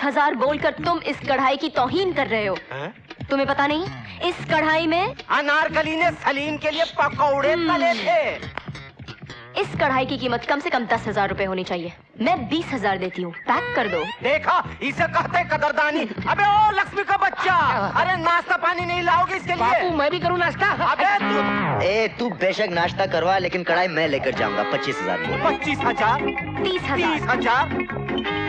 20,000 बोलकर तुम इस कढ़ाई की तौहीन कर रहे हो। तुम्हें पता नहीं इस कढ़ाई में अनारकली ने सलीम के लिए पकौड़े तले थे। इस कढ़ाई की कीमत कम से कम 10,000 रुपए होनी चाहिए। मैं 20,000 देती हूँ, पैक कर दो। देखा, इसे कहते कदरदानी। अबे ओ लक्ष्मी का बच्चा, अरे नाश्ता पानी नहीं लाओगे इसके लिए? बापू मैं भी करूँ नाश्ता? अबे तू बेशक नाश्ता करवा, लेकिन कढ़ाई मैं लेकर जाऊंगा। 25,000 बोल। 25,000, 30,000, 30,000,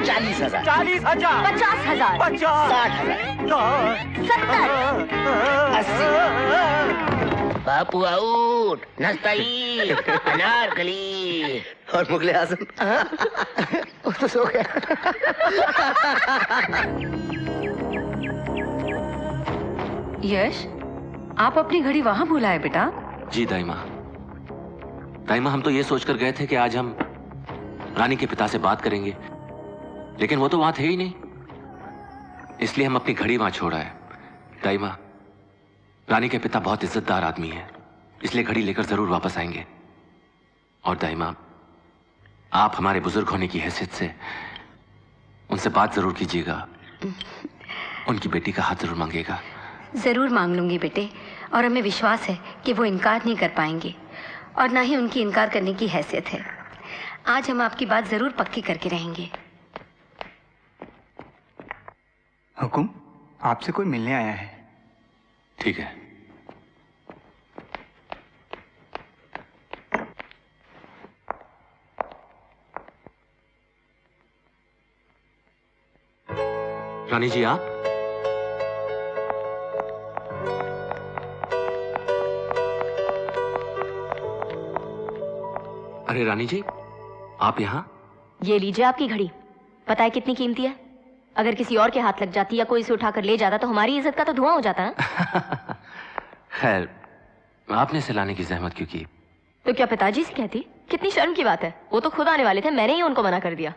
40,000, 40,000, 50,000, 60,000, 70, 80। बापू आउट, नाश्ता ही, अनारकली और मुगले आजम वो तो सो गया। यश, आप अपनी घड़ी वहां भूला है बेटा? जी दाइमा। दाइमा, हम तो ये सोचकर गए थे कि आज हम रानी के पिता से बात करेंगे, लेकिन वो तो वहां थे ही नहीं, इसलिए हम अपनी घड़ी वहां छोड़ा है। दाइमा, रानी के पिता बहुत इज्जतदार आदमी है, इसलिए घड़ी लेकर जरूर वापस आएंगे। और दाइमा, आप हमारे बुजुर्ग होने की हैसियत से उनसे बात जरूर कीजिएगा। उनकी बेटी का हाथ जरूर मांगिएगा। जरूर मांग लूंगी बेटे, और हमें विश्वास है कि वो इनकार नहीं कर पाएंगे, और ना ही उनकी इनकार करने की हैसियत है। आज हम आपकी बात जरूर पक्की करके रहेंगे। हुकुम, आपसे कोई मिलने आया है। ठीक है। रानी जी, आप? अरे रानी जी, आप यहाँ? ये लीजिए आपकी घड़ी। पता है कितनी कीमती है? अगर किसी और के हाथ लग जाती या कोई इसे उठाकर ले जाता तो हमारी इज्जत का तो धुआं हो जाता ना। खैर, आपने इसे लाने की जहमत क्यों की? तो क्या पिताजी से कहती? कितनी शर्म की बात है, वो तो खुद आने वाले थे, मैंने ही उनको मना कर दिया।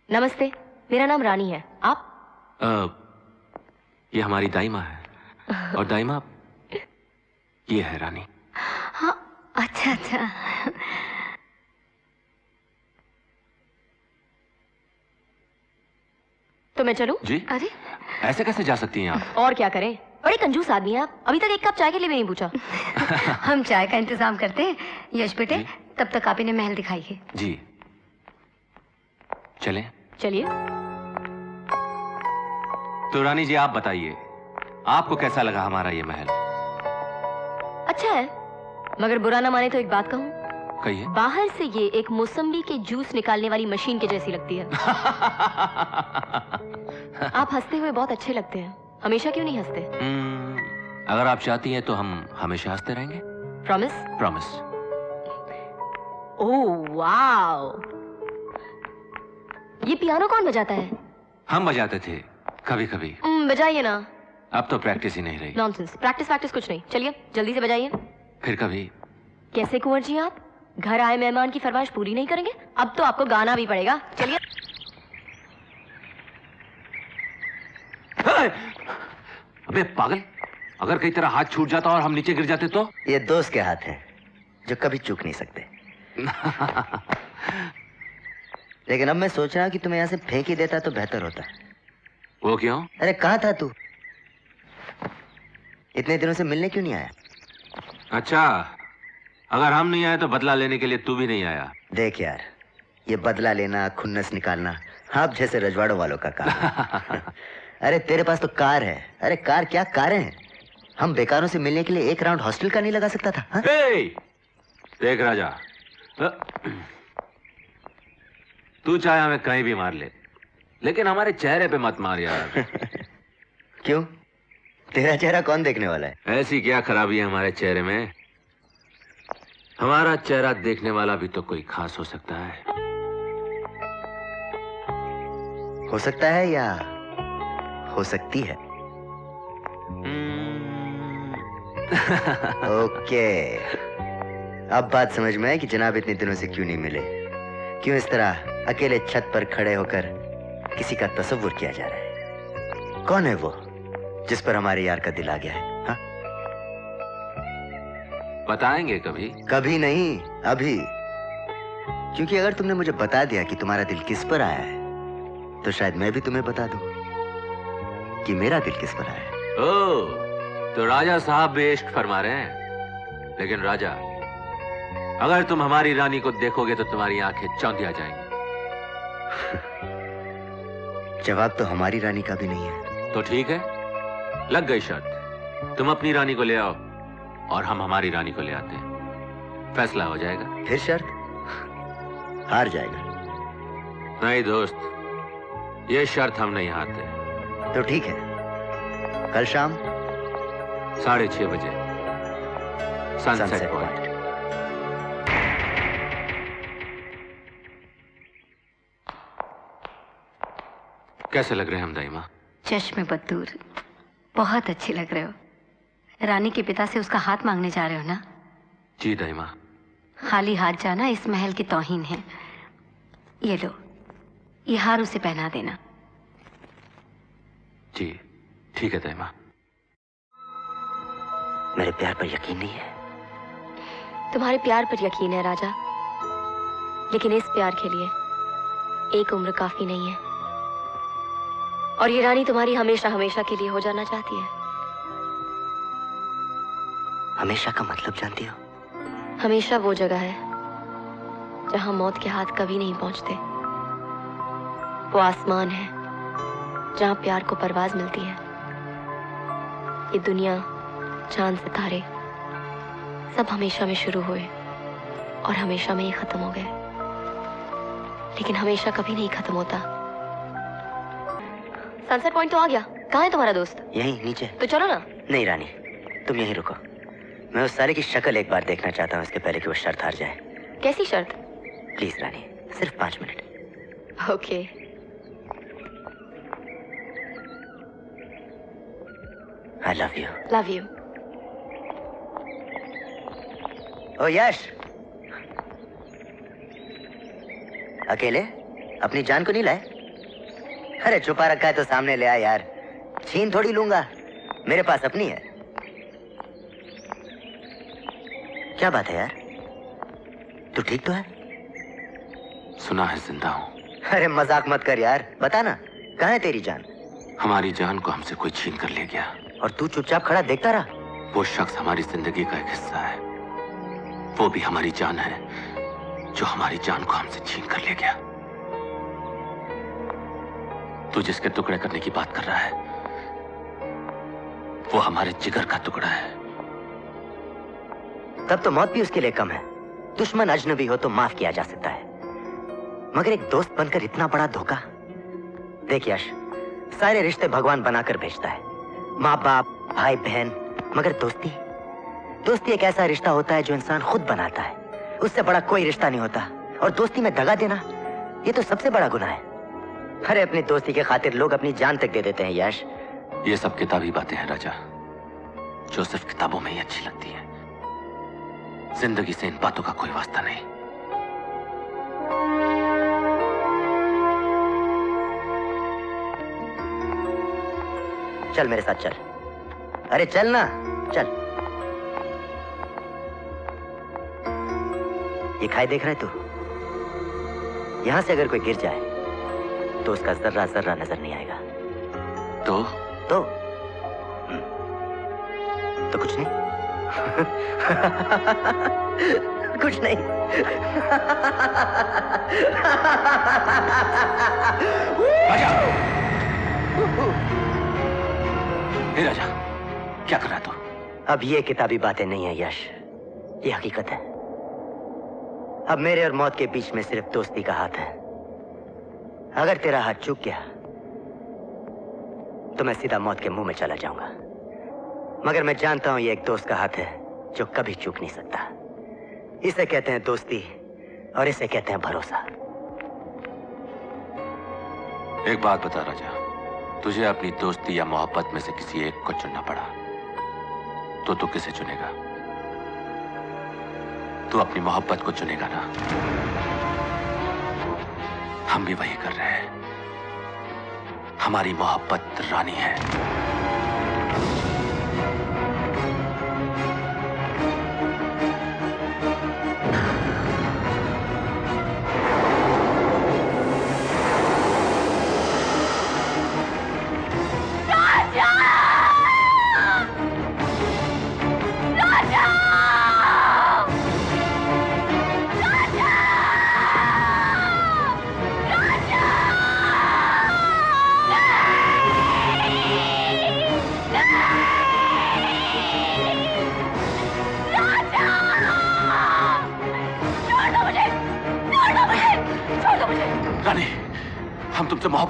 नमस्ते, मेरा नाम रानी है। आप? ये हमारी दाइमा है, और दाइमा ये है रानी। हाँ, अच्छा अच्छा। तो मैं चलूं? जी? अरे ऐसे कैसे जा सकती हैं आप? और क्या करें, बड़े कंजूस आदमी हैं आप। अभी तक एक कप चाय के लिए भी नहीं पूछा। हम चाय का इंतजाम करते हैं। यश बेटे, तब तक आप इन्हें महल दिखाइए। जी, चलें? चलिए। तो रानी जी, आप बताइए, आपको कैसा लगा हमारा ये महल? अच्छा है, मगर बुरा ना माने तो एक बात कहूं। कहिए। बाहर से ये एक मौसम्बी के जूस निकालने वाली मशीन के जैसी लगती है। आप हंसते हुए बहुत अच्छे लगते हैं, हमेशा क्यों नहीं हंसते? अगर आप चाहती हैं तो हम हमेशा हंसते रहेंगे। प्रॉमिस? प्रॉमिस। ओह वाओ, ये पियानो कौन बजाता है? हम बजाते थे कभी कभी। बजाइए ना। अब तो प्रैक्टिस ही नहीं रही। नॉनसेंस, प्रैक्टिस कुछ नहीं। चलिए जल्दी से बजाइए। फिर कभी। कैसे कुंवर जी, आप घर आए मेहमान की फरमाइश पूरी नहीं करेंगे? अब तो आपको गाना भी पड़ेगा। चलिए। अबे पागल, अगर कई तरह हाथ छूट जाता और हम नीचे गिर जाते तो? ये दोस्त के हाथ है जो कभी चूक नहीं सकते। लेकिन अब मैं सोच रहा हूं कि तुम्हें यहाँ से फेंक ही देता तो बेहतर होता। वो क्यों? अरे कहाँ था तू? इतने दिनों से मिलने क्यों नहीं आया? अच्छा, अगर हम नहीं आए तो बदला लेने के लिए तू भी नहीं आया। देख यार, ये बदला लेना, खुन्नस निकालना आप जैसे रजवाड़ों वालों का काम है। अरे तेरे पास तो कार है। अरे कार क्या, कारें हैं। हम बेकारों से मिलने के लिए एक राउंड हॉस्टल का नहीं लगा सकता था? हाँ? देख राजा, तू चाहे हमें कहीं भी मार ले, लेकिन हमारे चेहरे पे मत मार यार। क्यों? तेरा चेहरा कौन देखने वाला है? ऐसी क्या खराबी है हमारे चेहरे में? हमारा चेहरा देखने वाला भी तो कोई खास हो सकता है। हो सकता है या हो सकती है? ओके, अब बात समझ में आई कि जनाब इतने दिनों से क्यों नहीं मिले, क्यों इस तरह अकेले छत पर खड़े होकर किसी का तसव्वुर किया जा रहा है। कौन है वो जिस पर हमारे यार का दिल आ गया है? हाँ? बताएंगे कभी? कभी नहीं, अभी। क्योंकि अगर तुमने मुझे बता दिया कि तुम्हारा दिल किस पर आया है तो शायद मैं भी तुम्हें बता दूं कि मेरा दिल किस पर है। ओ, तो राजा साहब भी इश्क फरमा रहे हैं। लेकिन राजा, अगर तुम हमारी रानी को देखोगे तो तुम्हारी आंखें चौंधिया जाएंगी। जवाब तो हमारी रानी का भी नहीं है। तो ठीक है, लग गई शर्त। तुम अपनी रानी को ले आओ और हम हमारी रानी को ले आते हैं। फैसला हो जाएगा। फिर शर्त? हार जाएगा। नहीं दोस्त, ये शर्त हम नहीं हारते। तो ठीक है, कल शाम 6:30 बजे सनसेट सनसेट पॉइंट। कैसे लग रहे हैं हम दाइमा? चश्मे बदूर, बहुत अच्छे लग रहे हो। रानी के पिता से उसका हाथ मांगने जा रहे हो ना? जी दाइमा। खाली हाथ जाना इस महल की तौहीन है। ये लो, ये हार उसे पहना देना। जी ठीक है दाइमा। मेरे प्यार पर यकीन नहीं है? तुम्हारे प्यार पर यकीन है राजा, लेकिन इस प्यार के लिए एक उम्र काफी नहीं है। और ये रानी तुम्हारी हमेशा हमेशा के लिए हो जाना चाहती है। हमेशा का मतलब जानती हो? हमेशा वो जगह है जहां मौत के हाथ कभी नहीं पहुंचते। वो आसमान है जहां प्यार को परवाज मिलती है। ये दुनिया, चांद, सितारे सब हमेशा में शुरू हुए और हमेशा में ही खत्म हो गए, लेकिन हमेशा कभी नहीं खत्म होता। सनसेट पॉइंट तो आ गया। कहाँ है तुम्हारा दोस्त? यहीं नीचे। तो चलो ना। नहीं रानी, तुम यहीं रुको। मैं उस साले की शक्ल एक बार देखना चाहता हूँ, इसके पहले कि वो शर्त हार जाए। कैसी शर्त? प्लीज रानी, सिर्फ 5 minute. Okay. I love you. Love you. ओ यश, अकेले अपनी जान को नहीं लाए? अरे छुपा रखा है तो सामने ले आ यार, छीन थोड़ी लूंगा, मेरे पास अपनी है। क्या बात है यार, तू ठीक तो है? सुना है जिंदा हूं। अरे मजाक मत कर यार, बता ना, कहाँ है तेरी जान? हमारी जान को हमसे कोई छीन कर ले गया। और तू चुपचाप खड़ा देखता रहा? वो शख्स हमारी जिंदगी का एक हिस्सा है। वो भी हमारी जान है जो हमारी जान को हमसे छीन कर ले गया। तू जिसके टुकड़े करने की बात कर रहा है वो हमारे जिगर का टुकड़ा है। तब तो मौत भी उसके लिए कम है। दुश्मन अजनबी हो तो माफ किया जा सकता है, मगर एक दोस्त बनकर इतना बड़ा धोखा। देख यश, सारे रिश्ते भगवान बनाकर भेजता है, माँ बाप, भाई बहन, मगर दोस्ती, दोस्ती एक ऐसा रिश्ता होता है जो इंसान खुद बनाता है। उससे बड़ा कोई रिश्ता नहीं होता। और दोस्ती में दगा देना, ये तो सबसे बड़ा गुनाह है। अरे अपनी दोस्ती के खातिर लोग अपनी जान तक दे देते हैं यश। ये सब किताबी बातें हैं राजा, जो सिर्फ किताबों में ही अच्छी लगती है। जिंदगी से इन बातों का कोई वास्ता नहीं। चल मेरे साथ चल। अरे चल ना, चल। ये खाई देख रहा है तू? यहां से अगर कोई गिर जाए तो उसका जर्रा जर्रा नजर नहीं आएगा। तो तो कुछ नहीं। कुछ नहीं। हे राजा, क्या कर रहा है तू? अब ये किताबी बातें नहीं है यश, ये हकीकत है। अब मेरे और मौत के बीच में सिर्फ दोस्ती का हाथ है। अगर तेरा हाथ चूक गया तो मैं सीधा मौत के मुंह में चला जाऊंगा, मगर मैं जानता हूं ये एक दोस्त का हाथ है जो कभी चूक नहीं सकता। इसे कहते हैं दोस्ती और इसे कहते हैं भरोसा। एक बात बता राजा, तुझे अपनी दोस्ती या मोहब्बत में से किसी एक को चुनना पड़ा तो तू किसे चुनेगा? तू अपनी मोहब्बत को चुनेगा ना? हम भी वही कर रहे हैं। हमारी मोहब्बत रानी है।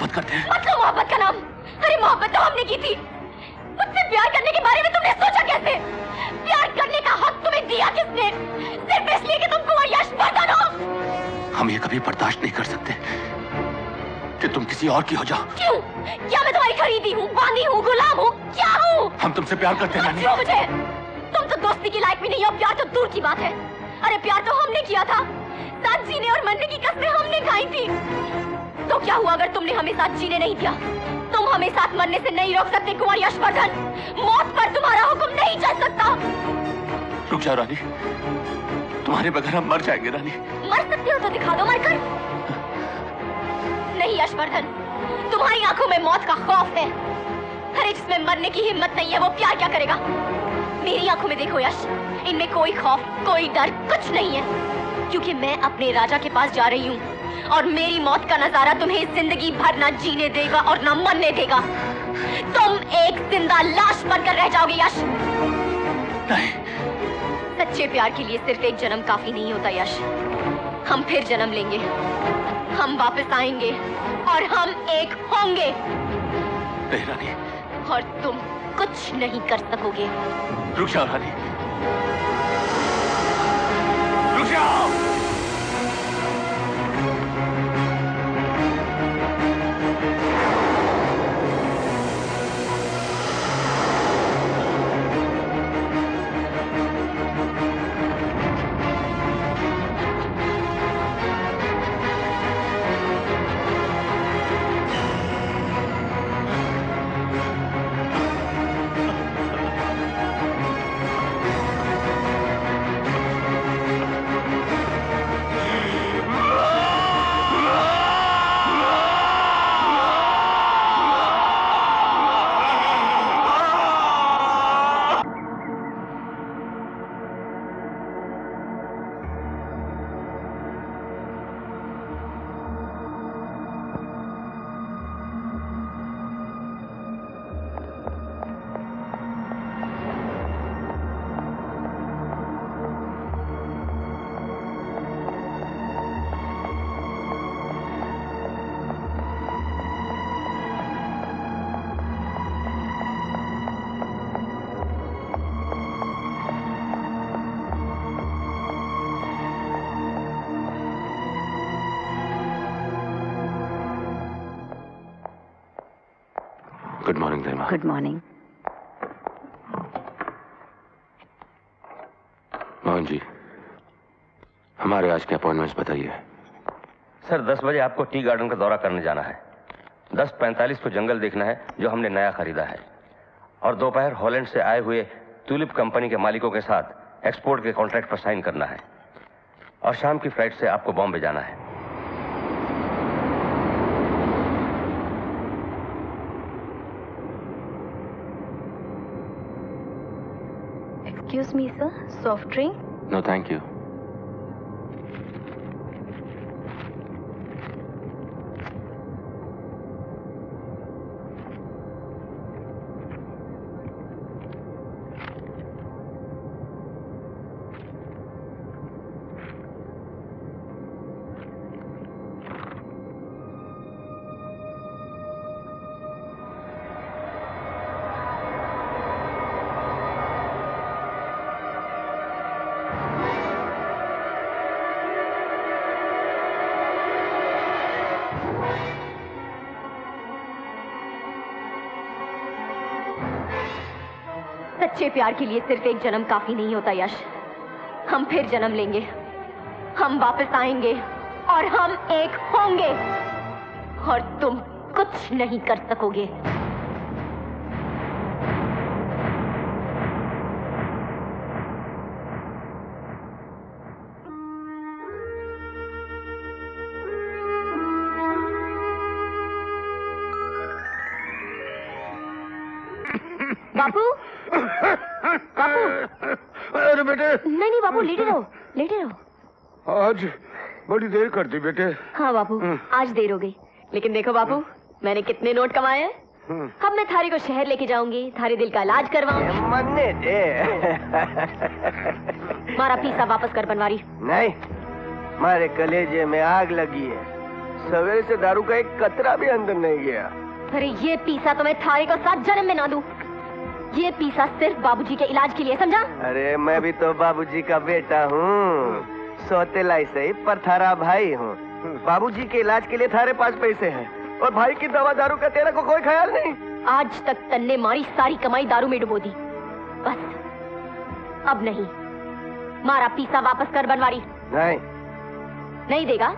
मोहब्बत करते हैं। मत लो मोहब्बत का नाम। अरे मोहब्बत तो हमने की थी। मुझसे प्यार करने के बारे में तुमने सोचा कैसे? प्यार करने का हक तुम्हें दिया किसने? सिर्फ इसलिए कि तुम कुंवर यशवर्धन हो। हम ये कभी बर्दाश्त नहीं कर सकते कि तुम किसी और की हो जाओ। क्यों? क्या मैं तुम्हारी खरीदी हूँ, बांधी हूँ, गुलाम हूँ? क्या हूँ? हम तुमसे प्यार करते हैं रानी। मुझे तुम तो दोस्ती की लायक भी नहीं हो, प्यार तो दूर की बात है। अरे प्यार तो हमने किया था, साथ जीने और मरने की कस्में हमने खाई थी। तो क्या हुआ अगर तुमने हमें साथ जीने नहीं दिया? तुम हमें साथ मरने से नहीं रोक सकते कुंवर यशवर्धन। मौत पर तुम्हारा हुक्म नहीं चल सकता। रुक जाओ रानी, तुम्हारे बगैर हम मर जाएंगे रानी। मर सकते हो तो दिखा दो मरकर। नहीं यशवर्धन, तुम्हारी आंखों में मौत का खौफ है। अरे जिसमें मरने की हिम्मत नहीं है वो प्यार क्या करेगा? मेरी आंखों में देखो यश, इनमें कोई खौफ, कोई डर, कुछ नहीं है। क्योंकि मैं अपने राजा के पास जा रही हूँ और मेरी मौत का नजारा तुम्हें जिंदगी भर न जीने देगा और न मरने देगा। तुम एक जिंदा लाश बनकर रह जाओगे यश। नहीं। सच्चे प्यार के लिए सिर्फ एक जन्म काफी नहीं होता यश। हम फिर जन्म लेंगे, हम वापस आएंगे और हम एक होंगे। नहीं रानी। और तुम कुछ नहीं कर सकोगे। रुक जाओ रानी, रुक जाओ। गुड मॉर्निंग दैमा। Good morning. मोहन जी, हमारे आज के अपॉइंटमेंट्स बताइए। सर 10 बजे आपको टी गार्डन का दौरा करने जाना है। 10:45 को जंगल देखना है जो हमने नया खरीदा है, और दोपहर हॉलैंड से आए हुए ट्यूलिप कंपनी के मालिकों के साथ एक्सपोर्ट के कॉन्ट्रैक्ट पर साइन करना है, और शाम की फ्लाइट से आपको बॉम्बे जाना है। Excuse me, sir. Soft drink? No thank you. सच्चे प्यार के लिए सिर्फ एक जन्म काफी नहीं होता यश। हम फिर जन्म लेंगे, हम वापस आएंगे और हम एक होंगे, और तुम कुछ नहीं कर सकोगे। बापू, बापू। अरे बेटे। नहीं बापू, लेटे रहो, लेटे रहो। आज बड़ी देर कर दी बेटे। हाँ बापू, आज देर हो गई, लेकिन देखो बापू, मैंने कितने नोट कमाए हैं। अब मैं थारी को शहर लेके जाऊंगी, थारे दिल का इलाज करवाऊंगी। मरने दे। मारा पीसा वापस कर बनवारी। नहीं, मारे कलेजे में आग लगी है। सवेरे से दारू का एक कतरा भी अंदर नहीं गया। अरे ये पीसा तो मैं थारे को 7 जन्म में ना दूं। ये पीसा सिर्फ बाबूजी के इलाज के लिए, समझा? अरे मैं भी तो बाबूजी का बेटा हूँ, सौतेला से ही पर थारा भाई हूँ। बाबूजी के इलाज के लिए थारे पास पैसे हैं और भाई की दवा दारू का तेरे को कोई ख्याल नहीं। आज तक तन्ने मारी सारी कमाई दारू में डुबो दी, बस अब नहीं। मारा पीसा वापस कर बनवारी। नहीं नहीं देगा?